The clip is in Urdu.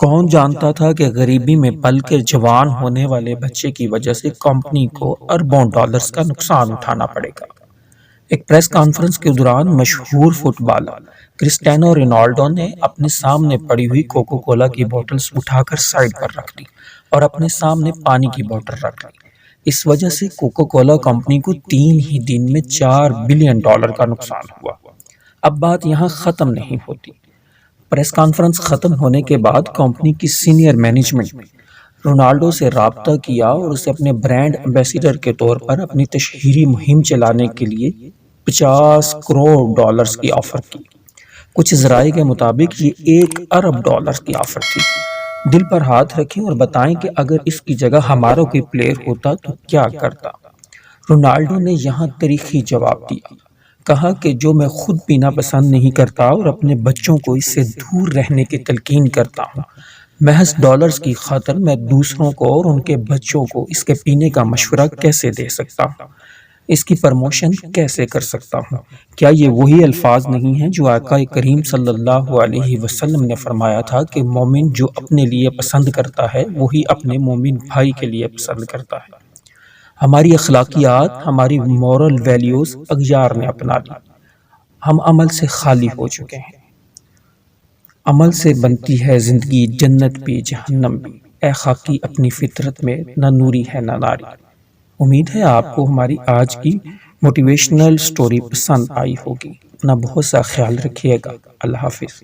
کون جانتا تھا کہ غریبی میں پل کر جوان ہونے والے بچے کی وجہ سے کمپنی کو اربوں ڈالرز کا نقصان اٹھانا پڑے گا۔ ایک پریس کانفرنس کے دوران مشہور فٹ بالر کرسٹیانو رونالڈو نے اپنے سامنے پڑی ہوئی کوکو کولا کی بوٹلز اٹھا کر سائڈ پر رکھ دی اور اپنے سامنے پانی کی بوٹل رکھ لی۔ اس وجہ سے کوکو کولا کمپنی کو 3 ہی دن میں $4 بلین کا نقصان ہوا۔ اب بات یہاں ختم نہیں ہوتی۔ پریس کانفرنس ختم ہونے کے بعد کمپنی کی سینئر مینجمنٹ نے رونالڈو سے رابطہ کیا اور اسے اپنے برانڈ ایمبیسیڈر کے طور پر اپنی تشہیری مہم چلانے کے لیے $50 کروڑ کی آفر کی۔ کچھ ذرائع کے مطابق یہ $1 ارب کی آفر تھی۔ دل پر ہاتھ رکھیں اور بتائیں کہ اگر اس کی جگہ ہمارا کوئی پلیئر ہوتا تو کیا کرتا۔ رونالڈو نے یہاں تاریخی جواب دیا۔ کہا کہ جو میں خود پینا پسند نہیں کرتا اور اپنے بچوں کو اس سے دور رہنے کی تلقین کرتا ہوں، محض ڈالرز کی خاطر میں دوسروں کو اور ان کے بچوں کو اس کے پینے کا مشورہ کیسے دے سکتا ہوں؟ اس کی پروموشن کیسے کر سکتا ہوں؟ کیا یہ وہی الفاظ نہیں ہیں جو آقا کریم صلی اللہ علیہ وسلم نے فرمایا تھا کہ مومن جو اپنے لیے پسند کرتا ہے وہی اپنے مومن بھائی کے لیے پسند کرتا ہے۔ ہماری اخلاقیات، ہماری مورل ویلیوز اغیار نے اپنا لی۔ ہم عمل سے خالی ہو چکے ہیں۔ عمل سے بنتی ہے زندگی، جنت بھی جہنم بھی۔ اے خاکی اپنی فطرت میں نہ نوری ہے نہ ناری۔ امید ہے آپ کو ہماری آج کی موٹیویشنل سٹوری پسند آئی ہوگی۔ اپنا بہت سا خیال رکھیے گا۔ اللہ حافظ۔